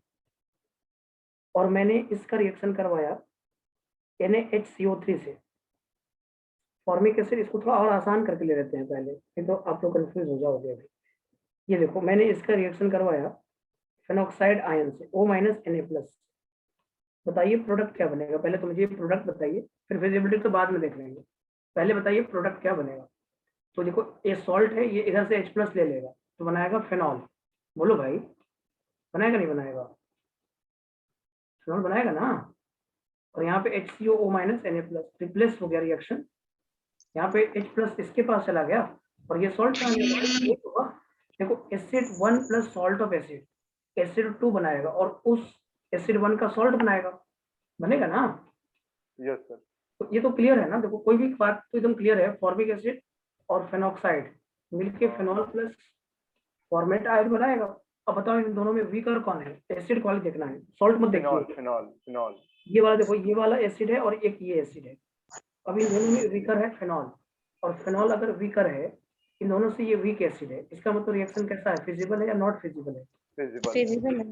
और मैंने इसका रिएक्शन करवाया NaHCO3 से। फॉर्मिक एसिड, इसको थोड़ा और आसान करके ले लेते हैं पहले, नहीं तो आप लोग कंफ्यूज हो जाओगे अभी। ये देखो मैंने इसका रिएक्शन करवाया फेनॉक्साइड आयन से O माइनस Na+। बताइए प्रोडक्ट क्या बनेगा, पहले तो मुझे प्रोडक्ट बताइए, फिर फिजिबिलिटी तो बाद में देख लेंगे। पहले बताइए प्रोडक्ट क्या बनेगा। तो देखो ये सॉल्ट है, ये इधर से H+ ले लेगा तो बनाएगा फेनॉल। बोलो भाई बनाएगा नहीं बनाएगा, फेनॉल बनाएगा ना। और यहाँ पे HCO माइनस Na+, रिप्लेस हो गया रिएक्शन, यहाँ पे H+ इसके पास चला गया और ये सॉल्ट कहाँ गया, एक होगा। देखो acid 1 plus salt of acid, acid 2 बनाएगा और उस एसिड 1 का सॉल्ट बनाएगा, बनेगा ना। Yes sir. तो ये तो क्लियर है ना, देखो कोई भी बात तो एकदम क्लियर है। फॉर्मिक एसिड और फेनॉक्साइड मिलके फेनॉल प्लस फॉर्मेट आयन बनाएगा। अब बताओ इन दोनों में वीकर कौन है, एसिड क्वालिटी देखना है, सॉल्ट मत देखिए। Phenol phenol. ये वाला देखो, ये वाला एसिड है और एक ये एसिड है। अब इन दोनों में वीकर है फेनॉल, और फेनॉल अगर वीकर है इन दोनों से, ये वीक एसिड है, इसका मतलब रिएक्शन कैसा है, फिजिबल है या नॉट फिजिबल है। फिजिबल है।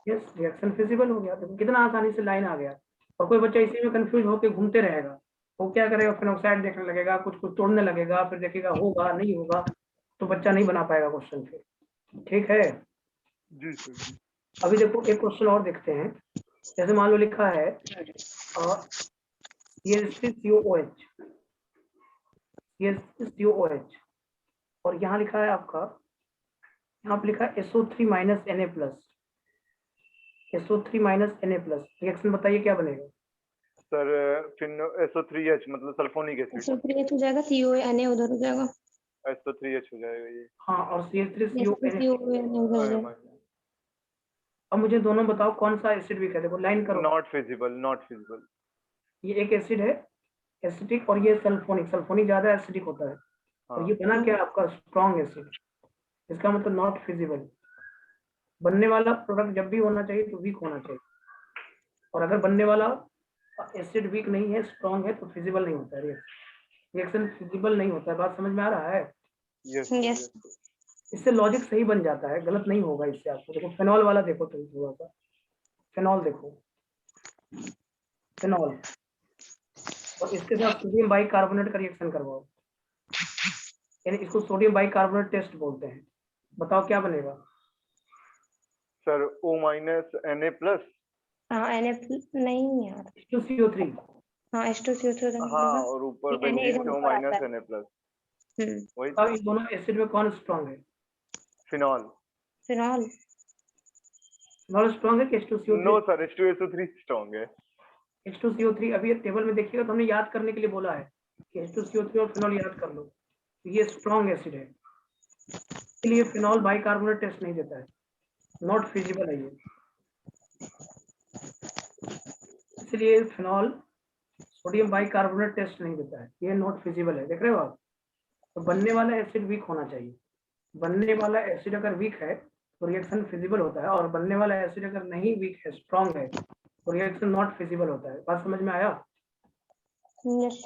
यस रिएक्शन फिजिबल हो गया। देखो कितना आसानी से लाइन आ गया। और कोई बच्चा इसी में कंफ्यूज होकर घूमते रहेगा, वो क्या करेगा, फेनॉक्साइड देखने लगेगा, कुछ कुछ तोड़ने लगेगा, फिर देखेगा होगा नहीं होगा, तो बच्चा नहीं बना पाएगा क्वेश्चन फिर। ठीक है, जी सर। अभी देखो एक क्वेश्चन और देखते हैं। जैसे मान लो लिखा है CH3COOH, CH3COOH, और यहाँ लिखा है आपका, यहाँ पे लिखा है SO3 minus Na+, SO3 minus Na+, reaction बताइए क्या बनेगा। सर फिर SO3H मतलब सल्फोनिक एसिड। SO3H हो जाएगा, CONA उधर हो जाएगा। SO3H हो जाएगा ये। हाँ, और CH3CONA। CONA उधर हो जाएगा। अब मुझे दोनों बताओ कौन सा एसिड वीक है, देखो लाइन करो। Not feasible, not feasible. ये एक एसिड है एसिडिक, और ये सल्फोनिक, सल्फोनिक ज्यादा एसिडिक होता है। और ये बना क्या आपका स्ट्रॉन्ग एसिड, इसका मतलब नॉट फिजिबल। बनने वाला प्रोडक्ट जब भी होना चाहिए तो वीक होना चाहिए, और अगर बनने वाला एसिड वीक नहीं है, स्ट्रॉन्ग है, तो फिजिबल नहीं होता है रिएक्शन फिजिबल नहीं होता है। बात समझ में आ रहा है। यस। इससे लॉजिक सही बन जाता है, गलत नहीं होगा इससे आपको। देखो फेनॉल वाला देखो तुम थोड़ा सा, फेनॉल देखो, फेनॉल और इसके साथ सोडियम बाइकार्बोनेट का रिएक्शन करवाओ, यानी इसको सोडियम बाइकार्बोनेट टेस्ट बोलते हैं। बताओ क्या बनेगा। Sir O minus Na+। हाँ Na नहीं यार, H2CO3। हाँ H2CO3 उधर हाँ मिलेगा। और ऊपर Na बेंजीन इधर से O ऊपर आता माइनस है। Na+। वही अब इन दोनों एसिड में कौन स्ट्रॉन्ग है, फिनॉल। फिनॉल। फिनॉल स्ट्रॉन्ग है कि H2CO3? No sir, H2SO3 strong है। H2CO3 अभी टेबल में देखिएगा तो हमने याद करने के लिए बोला है कि H2CO3 और फिनॉल याद कर लो, तो ये स्ट्रॉन्ग एसिड है, इसलिए फिनॉल बाइकार्बोनेट टेस्ट नहीं देता है, नॉट फिजिबल है ये। इसलिए फिनॉल सोडियम बाइकार्बोनेट टेस्ट नहीं देता है, ये नॉट फिजिबल है। देख रहे हो आप। तो बनने वाला एसिड वीक होना चाहिए, बनने वाला एसिड अगर वीक है तो रिएक्शन फिजिबल होता है, और बनने वाला एसिड अगर नहीं वीक है, स्ट्रॉन्ग है, तो रिएक्शन नॉट फिजिबल होता है। बात समझ में आया। Yes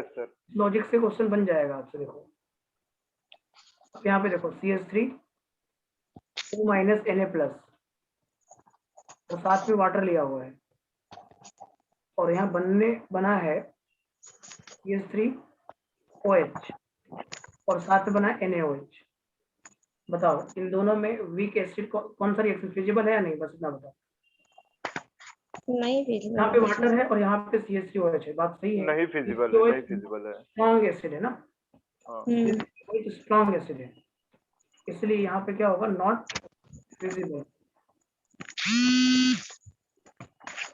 sir. लॉजिक से क्वेश्चन बन जाएगा आपसे। देखो यहाँ पे देखो CH3 O माइनस Na+, और साथ में वाटर लिया हुआ है, और यहाँ बना है CH3OH, और साथ में बना है NaOH। बताओ इन दोनों में वीक एसिड कौन सा रिएक्शन फिजिबल है या नहीं, बस इतना बताओ। नहीं यहाँ पे वाटर है और यहाँ पे CH3OH है, बात सही है। नहीं फिजिबल है, नहीं फिजिबल है। स्ट्रॉन्ग एसिड है ना, हाँ। स्ट्रॉन्ग एसिड है, इसलिए यहाँ पे क्या होगा, नॉट फिजिबल।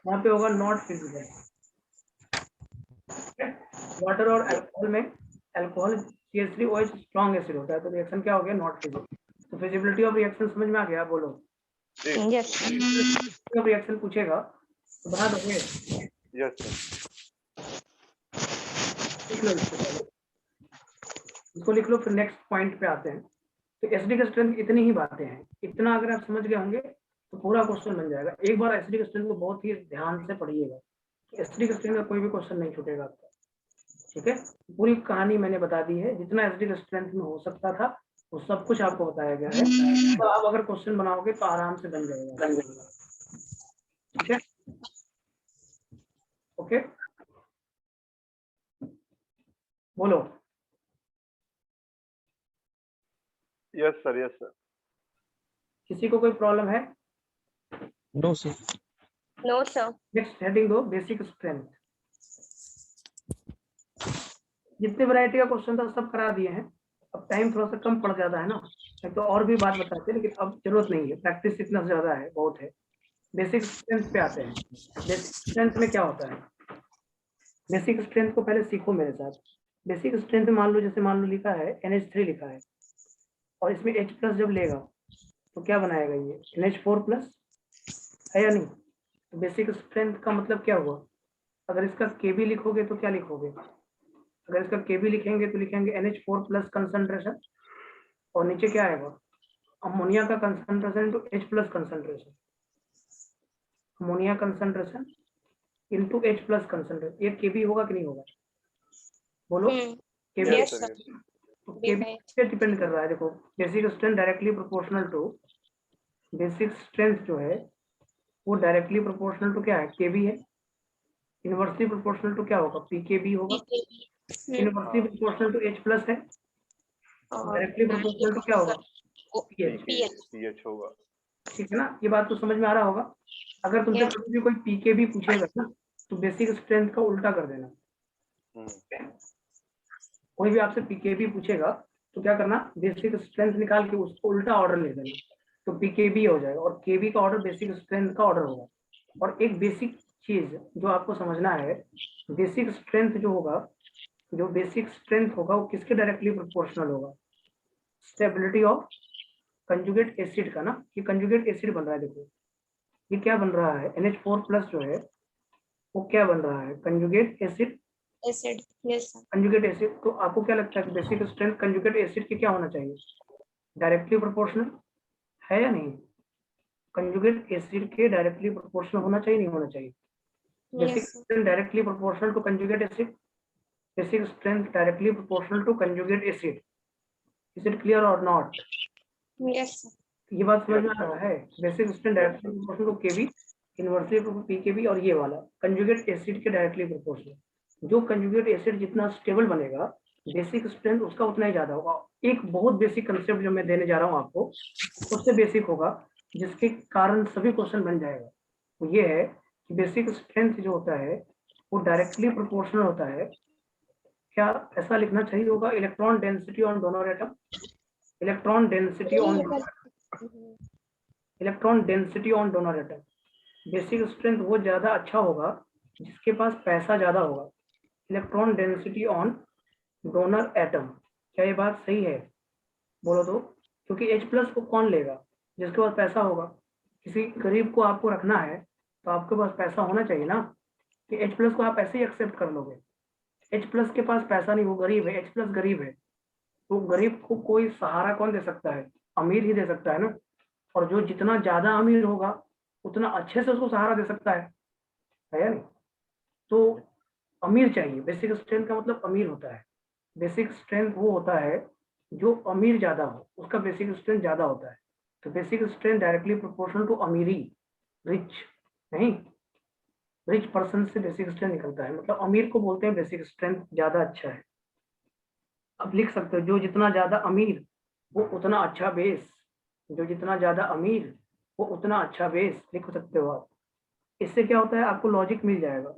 यहाँ पे होगा नॉट फिजिबल। वाटर और अल्कोहल में, अल्कोहल CH3OH स्ट्रॉन्ग एसिड होता है, तो रिएक्शन क्या हो गया, नॉट फिजिबल। तो फिजिबिलिटी ऑफ रिएक्शन समझ में आ गया, बोलो। यस। रिएक्शन पूछेगा तो बना दोगे। Yes sir. लिख लो इसको लिख लो, फिर नेक्स्ट पॉइंट पे आते हैं। तो एसिडिक स्ट्रेंथ इतनी ही बातें हैं, इतना अगर आप समझ गए होंगे तो पूरा क्वेश्चन बन जाएगा। एक बार एसिडिक स्ट्रेंथ को बहुत ही ध्यान से पढ़िएगा, एसिडिक स्ट्रेंथ का कोई भी क्वेश्चन नहीं छूटेगा आपका। ठीक है, पूरी कहानी मैंने बता दी है, जितना एसिडिक स्ट्रेंथ में हो सकता था वो सब कुछ आपको बताया गया है। तो आप अगर क्वेश्चन बनाओगे तो आराम से बन जाएगा। ठीक है, ओके, बोलो। Yes sir, yes sir. किसी को कोई प्रॉब्लम है? No sir. No sir. Next heading दो, बेसिक स्ट्रेंथ। जितने वैरायटी का क्वेश्चन था सब करा दिए हैं। अब टाइम थोड़ा सा कम पड़ जाता है ना, तो और भी बात बताते हैं, लेकिन अब जरूरत नहीं है, प्रैक्टिस इतना ज्यादा है, बहुत है। बेसिक स्ट्रेंथ पे आते हैं। बेसिक स्ट्रेंथ में क्या होता है? बेसिक स्ट्रेंथ को पहले सीखो मेरे साथ। बेसिक स्ट्रेंथ में मान लो, जैसे मान लो लिखा है NH3 लिखा है, और इसमें H+ जब लेगा तो क्या बनाएगा? ये NH4+ है या नहीं? तो बेसिक स्ट्रेंथ का मतलब क्या हुआ? अगर इसका Kb लिखोगे तो क्या लिखोगे? अगर इसका Kb लिखेंगे तो लिखेंगे NH4+ कंसंट्रेशन, और नीचे क्या आएगा? अमोनिया का concentration into H+ concentration, ammonia concentration into H+ concentration. ये Kb होगा कि नहीं होगा? बोलो। Kb Yes, sir. तो Kb पे डिपेंड कर रहा है। देखो, basic strength directly proportional to, basic strength जो है वो डायरेक्टली प्रोपोर्शनल टू क्या है? Kb है। इनवर्सली प्रोपोर्शनल टू क्या होगा? Pkb होगा। इनवर्सली प्रोपोर्शनल टू H+ है, डायरेक्टली प्रोपोर्शनल टू क्या होगा? पीएच होगा। ठीक है ना? ये बात तो समझ में आ रहा होगा। अगर तुमसे Yes. कभी भी कोई Pkb पूछेगा ना, तो बेसिक स्ट्रेंथ का उल्टा कर देना। कोई भी आपसे Pkb पूछेगा तो क्या करना? बेसिक स्ट्रेंथ निकाल के उसको उल्टा ऑर्डर ले देना, तो Pkb हो जाएगा, और Kb का ऑर्डर बेसिक स्ट्रेंथ का ऑर्डर होगा। और एक बेसिक चीज जो आपको समझना है, बेसिक स्ट्रेंथ जो होगा, जो बेसिक स्ट्रेंथ होगा वो किसके डायरेक्टली प्रोपोर्शनल होगा? स्टेबिलिटी ऑफ कंजुगेट एसिड का ना। ये कंजुगेट एसिड बन रहा है, देखो ये क्या बन रहा है? NH4+ जो है वो क्या बन रहा है? Conjugate acid. Acid. Yes, sir. Conjugate acid. तो आपको क्या लगता है कि बेसिक स्ट्रेंथ कंजुगेट एसिड के क्या होना चाहिए? डायरेक्टली प्रोपोर्शनल है या नहीं? कंजुगेट एसिड के डायरेक्टली प्रोपोर्शनल होना चाहिए, नहीं होना चाहिए? Basic Yes, sir. Strength directly proportional to conjugate acid, basic strength directly proportional to conjugate acid. Is it clear और नॉट? Yes, sir. ये बात समझ में आ रहा है? Basic strength directly proportional to Kb, inversely Pkb, और ये वाला कंजुगेट एसिड के डायरेक्टली प्रोपोर्शनल। जो कंजुगेट एसिड जितना स्टेबल बनेगा, बेसिक स्ट्रेंथ उसका उतना ही ज्यादा होगा। एक बहुत बेसिक कंसेप्ट जो मैं देने जा रहा हूँ आपको, उससे बेसिक होगा, जिसके कारण सभी क्वेश्चन बन जाएगा। वो ये है कि बेसिक स्ट्रेंथ जो होता है वो डायरेक्टली प्रोपोर्शनल होता है। क्या ऐसा लिखना चाहिए होगा? Electron density on donor atom, electron density on electron density on donor atom. Basic strength वो ज्यादा अच्छा होगा जिसके पास पैसा ज्यादा होगा। Electron density on donor atom. क्या ये बात सही है? बोलो तो। क्योंकि H+ को कौन लेगा? जिसके पास पैसा होगा। किसी गरीब को आपको रखना है तो आपके पास पैसा होना चाहिए ना, कि H+ को आप ऐसे ही एक्सेप्ट कर लोगे। H+ के पास पैसा नहीं, वो गरीब है, H+ गरीब है, तो गरीब को कोई सहारा कौन दे सकता है? अमीर ही दे सकता है ना। और जो जितना ज्यादा अमीर होगा उतना अच्छे से उसको सहारा दे सकता है या नहीं? तो अमीर चाहिए। बेसिक स्ट्रेंथ का मतलब अमीर होता है। बेसिक स्ट्रेंथ वो होता है जो अमीर ज्यादा हो, उसका बेसिक स्ट्रेंथ ज्यादा होता है। तो basic strength directly proportional to अमीरी, रिच नहीं, रिच पर्सन से बेसिक स्ट्रेंथ निकलता है। मतलब अमीर को बोलते हैं बेसिक स्ट्रेंथ ज्यादा अच्छा है। अब लिख सकते हो, जो जितना ज्यादा अमीर वो उतना अच्छा बेस, जो जितना ज्यादा अमीर वो उतना अच्छा बेस, लिख सकते हो आप। इससे क्या होता है? आपको लॉजिक मिल जाएगा।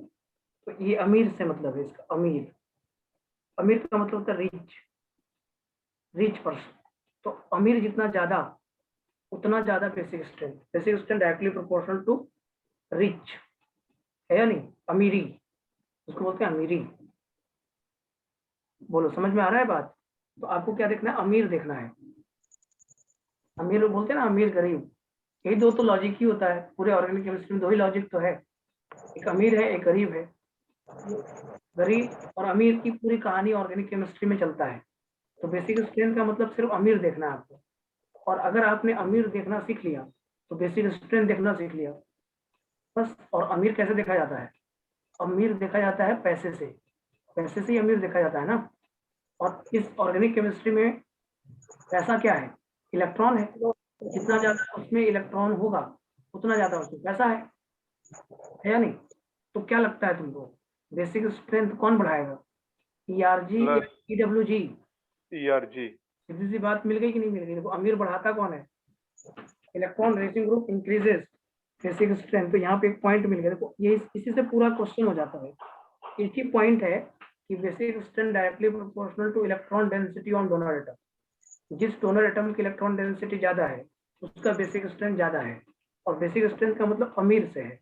तो ये अमीर से मतलब है इसका, अमीर। अमीर का मतलब होता है रिच, रिच पर्सन। तो अमीर जितना ज्यादा उतना ज्यादा basic strength. Basic strength directly proportional to rich है या नहीं? अमीरी, उसको बोलते हैं अमीरी। बोलो, समझ में आ रहा है बात? तो आपको क्या देखना है? अमीर देखना है। अमीर बोलते हैं ना, अमीर गरीब, यही दो तो लॉजिक ही होता है पूरे ऑर्गेनिक केमिस्ट्री में। दो ही लॉजिक तो है, एक अमीर है, एक गरीब है। गरीब और अमीर की पूरी कहानी ऑर्गेनिक केमिस्ट्री में चलता है। तो बेसिक स्ट्रेंथ का मतलब सिर्फ अमीर देखना है आपको। और अगर आपने अमीर देखना सीख लिया तो बेसिक स्ट्रेंथ देखना सीख लिया बस। और अमीर कैसे देखा जाता है? अमीर देखा जाता है पैसे से, पैसे से ही अमीर देखा जाता है ना। और इस ऑर्गेनिक केमिस्ट्री में पैसा क्या है? इलेक्ट्रॉन है। जितना ज्यादा उसमें इलेक्ट्रॉन होगा उतना ज्यादा उसमें पैसा है या नहीं? तो क्या लगता है तुमको, बेसिक स्ट्रेंथ कौन बढ़ाएगा? ERG या EWG? ERG। सीधी सी बात मिल गई कि नहीं मिल गई? देखो, अमीर बढ़ाता कौन है? Electron racing group increases basic strength. तो यहाँ पे एक पॉइंट मिल गया, देखो ये इसी से पूरा क्वेश्चन हो जाता है। एक ही पॉइंट है कि basic strength directly proportional two electron density on donor atom. जिस डोनर एटम की इलेक्ट्रॉन डेंसिटी ज्यादा है उसका बेसिक स्ट्रेंथ ज्यादा है, और बेसिक स्ट्रेंथ का मतलब अमीर से है।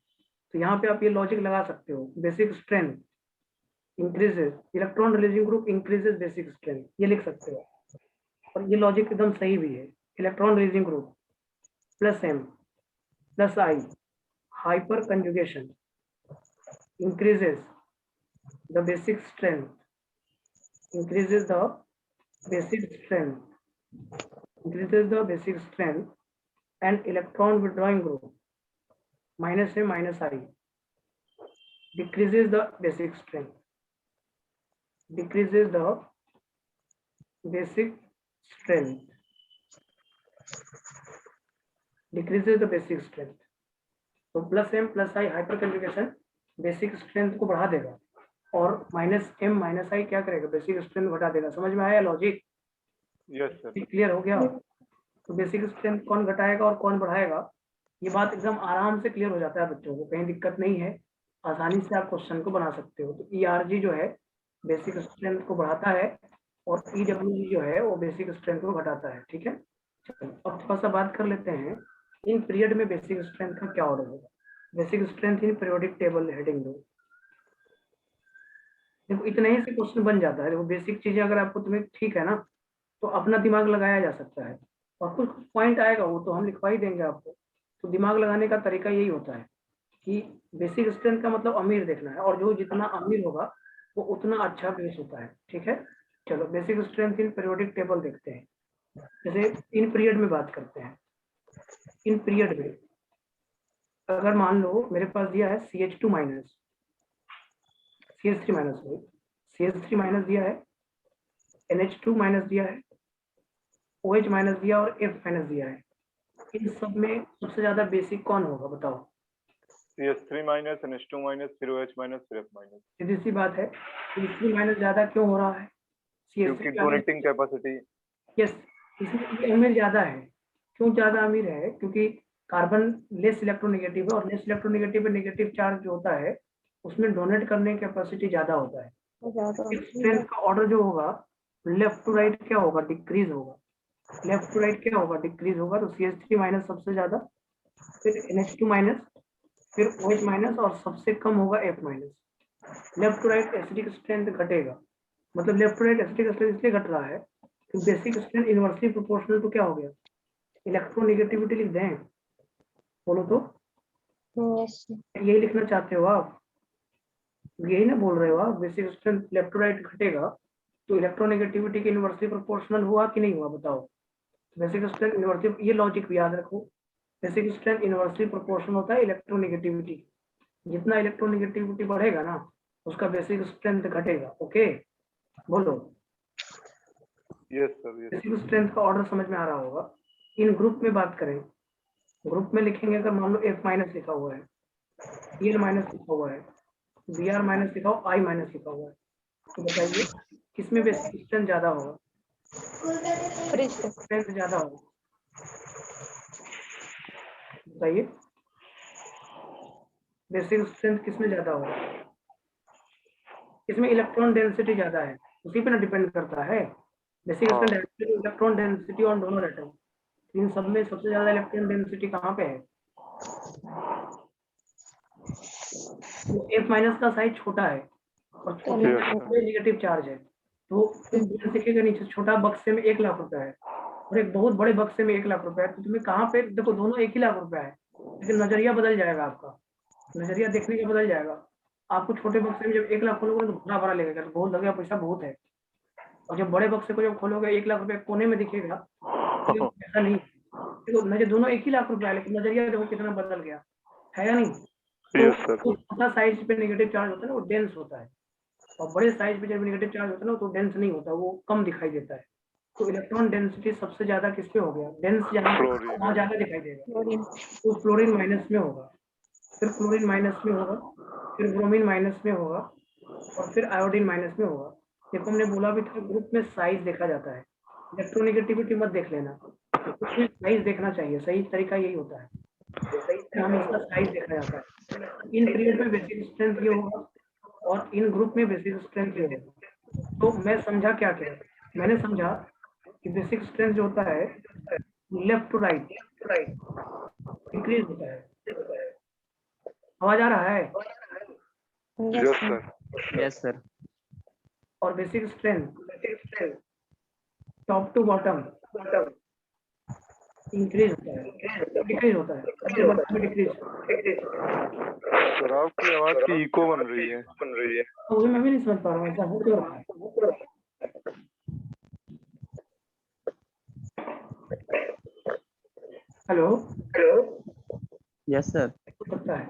तो यहाँ पे आप ये लॉजिक लगा सकते हो, basic strength increases electron releasing group increases basic strength, ये लिख सकते हो। और ये लॉजिक एकदम सही भी है। Electron releasing group plus M plus I hyperconjugation increases the basic strength, increases the basic strength, and electron withdrawing group minus A minus I decreases the basic strength, decreases the basic strength, decreases the basic strength। तो plus M plus I hyperconjugation basic strength को बढ़ा देगा, और minus M minus आई क्या करेगा, basic strength घटा देगा। समझ में आया लॉजिक? Yes sir. क्लियर हो गया? तो बेसिक स्ट्रेंथ कौन घटाएगा और कौन बढ़ाएगा, ये बात एकदम आराम से क्लियर हो जाता है बच्चों को, कहीं दिक्कत नहीं है, आसानी से आप क्वेश्चन को बना सकते हो। तो ERG जो है बेसिक स्ट्रेंथ को बढ़ाता है, और EWG जो है वो बेसिक स्ट्रेंथ को घटाता है। ठीक है, चलो अब थोड़ा सा बात कर लेते हैं इन पीरियड में बेसिक स्ट्रेंथ का क्या ऑर्डर होगा। Basic strength in periodic table heading दो। देखो इतना ही से क्वेश्चन बन जाता है। देखो बेसिक चीजें अगर आपको तुम्हें ठीक है ना, तो अपना दिमाग लगाया जा सकता है, और कुछ पॉइंट आएगा वो तो हम लिखवा ही देंगे आपको। तो दिमाग लगाने का तरीका यही होता है कि बेसिक स्ट्रेंथ का मतलब अमीर देखना है, और जो जितना अमीर होगा वो उतना अच्छा बेस होता है। ठीक है, चलो basic strength in periodic table देखते हैं। जैसे इन पीरियड में बात करते हैं। इन पीरियड में अगर मान लो मेरे पास दिया है CH2 minus CH3 minus CH3 minus दिया है, NH2 माइनस दिया है, OH माइनस दिया और F माइनस दिया है। इन सब में सबसे ज्यादा बेसिक कौन होगा बताओ? CH3 माइनस, NH2 माइनस, फिर OH माइनस, फिर F माइनस। सीधी सी बात है, CH3 माइनस ज्यादा क्यों हो रहा है? क्योंकि डोनेटिंग कैपेसिटी। यस, इसलिए अमीर ज्यादा है। क्यों ज्यादा अमीर है? क्योंकि कार्बन लेस इलेक्ट्रोनेगेटिव है, और लेस इलेक्ट्रोनेगेटिव पे नेगेटिव चार्ज जो होता है उसमें डोनेट करने की कैपेसिटी ज्यादा होता है। स्ट्रेंथ का ऑर्डर जो होगा लेफ्ट टू राइट क्या होगा? डिक्रीज होगा। लेफ्ट टू राइट क्या होगा? डिक्रीज होगा। तो CH3 माइनस सबसे ज्यादा, फिर NH2 माइनस, फिर OH माइनस, और सबसे कम होगा F minus. Left to right acidic strength घटेगा। मतलब left to right acidic strength इसलिए घट रहा है कि basic strength inversely proportional to क्या हो गया? इलेक्ट्रोनेगेटिविटी लिख दें, बोलो तो। Yes. यही लिखना चाहते हो आप? यही ना बोल रहे हो आप? Basic strength left to right घटेगा तो इलेक्ट्रोनेगेटिविटी के इनवर्सली प्रोपोर्शनल हुआ कि नहीं हुआ बताओ? बेसिक स्ट्रेंथ इनवर्सली, ये लॉजिक भी याद रखो, बेसिक स्ट्रेंथ इनवर्सली प्रोपोर्शनल होता है इलेक्ट्रोनेगेटिविटी। जितना इलेक्ट्रोनेगेटिविटी बढ़ेगा ना उसका बेसिक स्ट्रेंथ घटेगा। ओके बोलो। Yes sir, yes. Basic strength का ऑर्डर समझ में आ रहा होगा। इन ग्रुप में बात करें, ग्रुप में लिखेंगे, अगर मान लो F माइनस लिखा हुआ है, EL माइनस लिखा हुआ है, Br माइनस लिखा हुआ, I माइनस लिखा हुआ है, तो बताइए किसमें बेसिक स्ट्रेंथ ज्यादा होगा? स्ट्रेंथ ज्यादा होगा, बताइए बेसिक स्ट्रेंथ किसमें ज्यादा होगा? इसमें इलेक्ट्रॉन डेंसिटी ज्यादा है, उसी पे ना डिपेंड करता है। Basic strength electron density on donor atom. इन सब में सबसे ज्यादा इलेक्ट्रॉन डेंसिटी कहाँ पे है? तो F माइनस का साइज छोटा है और छोटे नेगेटिव चार्ज है, तो दिखेगा नीचे छोटा बक्से में 1 लाख रुपया है और एक बहुत बड़े बक्से में 1 लाख रुपया है। तो तुम्हें कहाँ पे, देखो दोनों 1 ही लाख रुपया है, लेकिन नजरिया बदल जाएगा आपका, नजरिया देखने का बदल जाएगा। आपको छोटे बक्से में जब 1 लाख खोलोगे तो भरा भरा लगेगा, तो बहुत लगेगा, पैसा बहुत है। और जब बड़े बक्से को जब खोलोगे 1 लाख रुपया कोने में दिखेगा, तो ऐसा नहीं। देखो नजर दोनों 1 ही लाख रुपया है, लेकिन नजरिया देखो कितना बदल गया है या नहीं? तो छोटा साइज पे नेगेटिव चार्ज होता है ना वो डेंस होता है, और बड़े साइज पे जब नेगेटिव चार्ज होता है ना तो डेंस नहीं होता, वो कम दिखाई देता है। तो इलेक्ट्रॉन डेंसिटी सबसे ज्यादा किस पे हो गया? डेंस जहाँ वहाँ ज्यादा दिखाई देगा, तो फ्लोरीन माइनस में होगा, फिर क्लोरीन माइनस में होगा, फिर ब्रोमीन माइनस में होगा, और फिर आयोडीन माइनस में होगा। देखो हमने बोला भी था ग्रुप में साइज देखा जाता है, इलेक्ट्रोनेगेटिविटी मत देख लेना। उसमें साइज देखना चाहिए, सही तरीका यही होता है, हमें इसका साइज देखा जाता है। इन पीरियड में बेसिक स्ट्रेंथ ये होगा और इन ग्रुप में बेसिक स्ट्रेंथ ये होगा। तो मैं समझा क्या क्या, मैंने समझा कि बेसिक स्ट्रेंथ जो होता है लेफ्ट टू राइट इंक्रीज होता है। आवाज आ रहा है? Yes, yes sir. Sir. Yes, sir. और basic strength top to bottom increase होता है, डिक्रीज होता है, डिक्रीज। सर आपकी आवाज की इको बन रही है। तो मैं भी नहीं समझ पा रहा हूँ ऐसा हो क्यों रहा है। Hello, Yes, sir. करता है।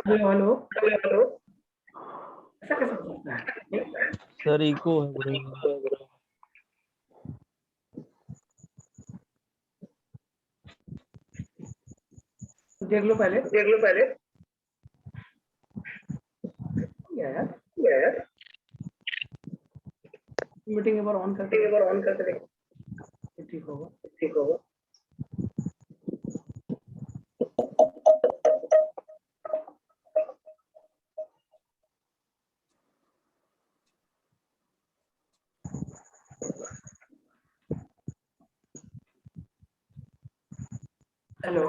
हेलो ऐसा कैसे हो सकता है? Sir, echo है बड़ा। देख लो पहले क्या है, मीटिंग एक बार ऑन करके ठीक होगा। हेलो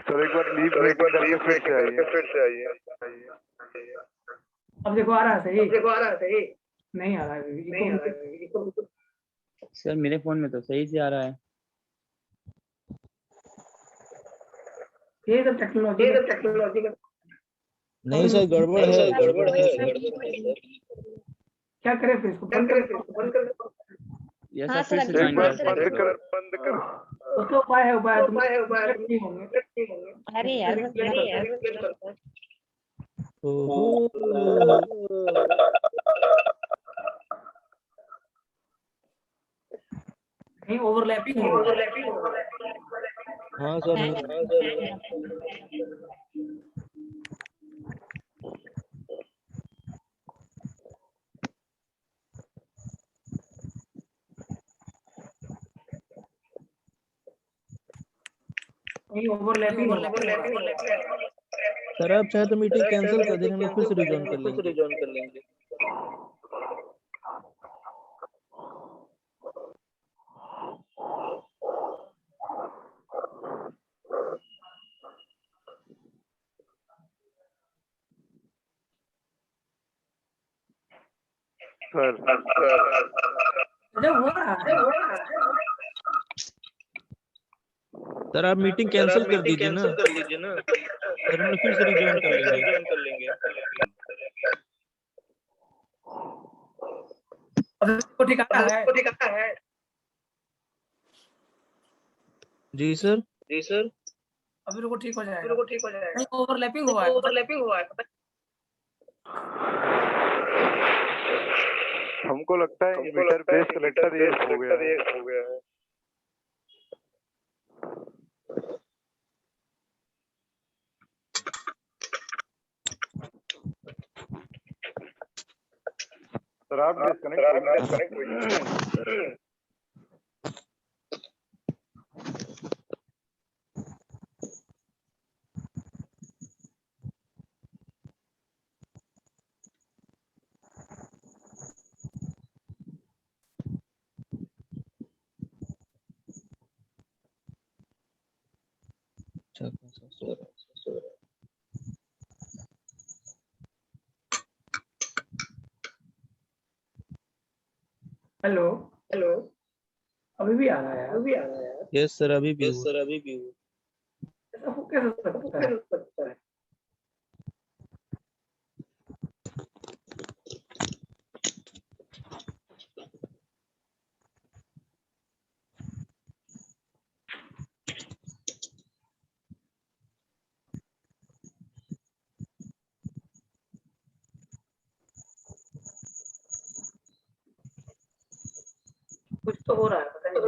सर एक बार लीव मीटिंग करके फिर से आइए। अब देखो आ रहा है सही? नहीं आ रहा है। सर मेरे फोन में तो सही से आ रहा है। ये सब टेक्नोलॉजी का नहीं सर, गड़बड़ है। क्या करें फिर इसको बंद कर दो। यस हाँ, सर, फिर सर, से अभी ज्वाइन बंद कर। उसका उपाय है तुम नहीं होंगे। अरे यार ओहो। नहीं ओवरलैपिंग हाँ सर। नहीं ओवरलैपिंग सर आप चाहे तो मीटिंग कैंसिल कर देंगे, हम लोग फिर से रिजॉइन कर लेंगे। सर जब हो रहा है सर आप मीटिंग कैंसिल कर दीजिए ना, सर हम लोग फिर से रिजॉइन कर लेंगे। अब इसको ठीक आता है। जी सर। अभी रुको ठीक हो जाएगा। नहीं ओवरलैपिंग हुआ है हमको लगता है इमीटर बेस कलेक्टर ये हो गया है। सर आप डिस्कनेक्ट होइए। हेलो अभी भी आ रहा है। यस सर, अभी भी ऐसा हो कैसे सकता है? कुछ तो हो रहा है, पता नहीं।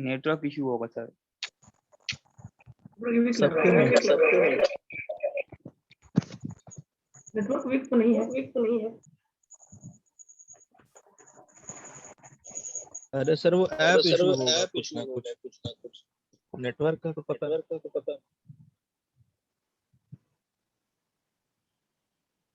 नेटवर्क इशू होगा सर। सबके में नेटवर्क वीक तो नहीं है। अरे सर वो ऐप इशू होगा कुछ ना कुछ, नेटवर्क का तो पता